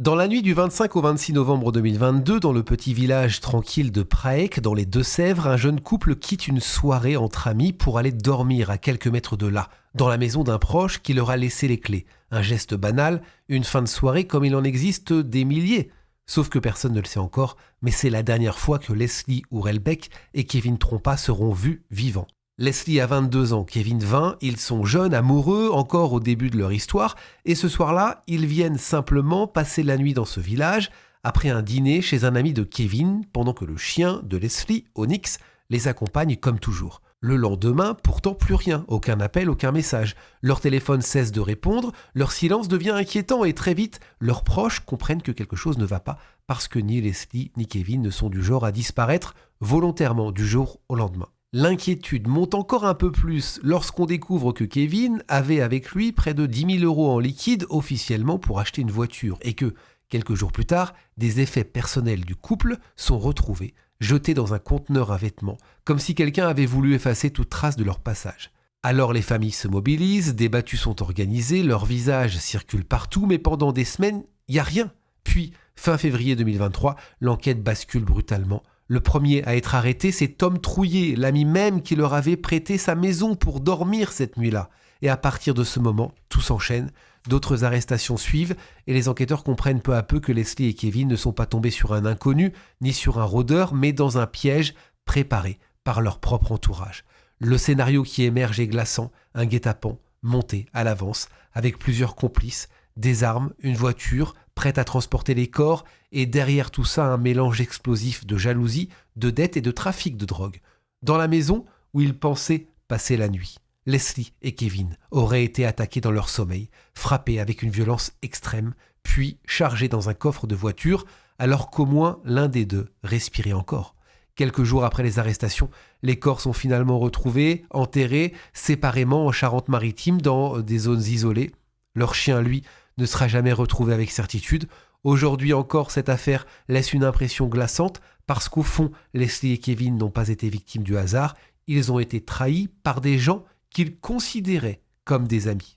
Dans la nuit du 25 au 26 novembre 2022, dans le petit village tranquille de Praec, dans les Deux-Sèvres, un jeune couple quitte une soirée entre amis pour aller dormir à quelques mètres de là, dans la maison d'un proche qui leur a laissé les clés. Un geste banal, une fin de soirée comme il en existe des milliers. Sauf que personne ne le sait encore, mais c'est la dernière fois que Leslie Hurlbeck et Kevin Trompa seront vus vivants. Leslie a 22 ans, Kevin 20, ils sont jeunes, amoureux, encore au début de leur histoire, et ce soir-là, ils viennent simplement passer la nuit dans ce village, après un dîner chez un ami de Kevin, pendant que le chien de Leslie, Onyx, les accompagne comme toujours. Le lendemain, pourtant plus rien, aucun appel, aucun message. Leur téléphone cesse de répondre, leur silence devient inquiétant et très vite, leurs proches comprennent que quelque chose ne va pas, parce que ni Leslie ni Kevin ne sont du genre à disparaître volontairement du jour au lendemain. L'inquiétude monte encore un peu plus lorsqu'on découvre que Kevin avait avec lui près de 10 000 € en liquide officiellement pour acheter une voiture et que, quelques jours plus tard, des effets personnels du couple sont retrouvés, jetés dans un conteneur à vêtements, comme si quelqu'un avait voulu effacer toute trace de leur passage. Alors les familles se mobilisent, des battues sont organisées, leurs visages circulent partout, mais pendant des semaines, il n'y a rien. Puis, fin février 2023, l'enquête bascule brutalement. Le premier à être arrêté, c'est Tom Trouillet, l'ami même qui leur avait prêté sa maison pour dormir cette nuit-là. Et à partir de ce moment, tout s'enchaîne, d'autres arrestations suivent, et les enquêteurs comprennent peu à peu que Leslie et Kevin ne sont pas tombés sur un inconnu, ni sur un rôdeur, mais dans un piège préparé par leur propre entourage. Le scénario qui émerge est glaçant, un guet-apens, monté à l'avance, avec plusieurs complices, des armes, une voiture, prête à transporter les corps, et derrière tout ça un mélange explosif de jalousie, de dette et de trafic de drogue. Dans la maison où ils pensaient passer la nuit, Leslie et Kevin auraient été attaqués dans leur sommeil, frappés avec une violence extrême, puis chargés dans un coffre de voiture, alors qu'au moins l'un des deux respirait encore. Quelques jours après les arrestations, les corps sont finalement retrouvés, enterrés, séparément en Charente-Maritime, dans des zones isolées. Leur chien, lui, ne sera jamais retrouvé avec certitude. Aujourd'hui encore, cette affaire laisse une impression glaçante parce qu'au fond, Leslie et Kevin n'ont pas été victimes du hasard. Ils ont été trahis par des gens qu'ils considéraient comme des amis.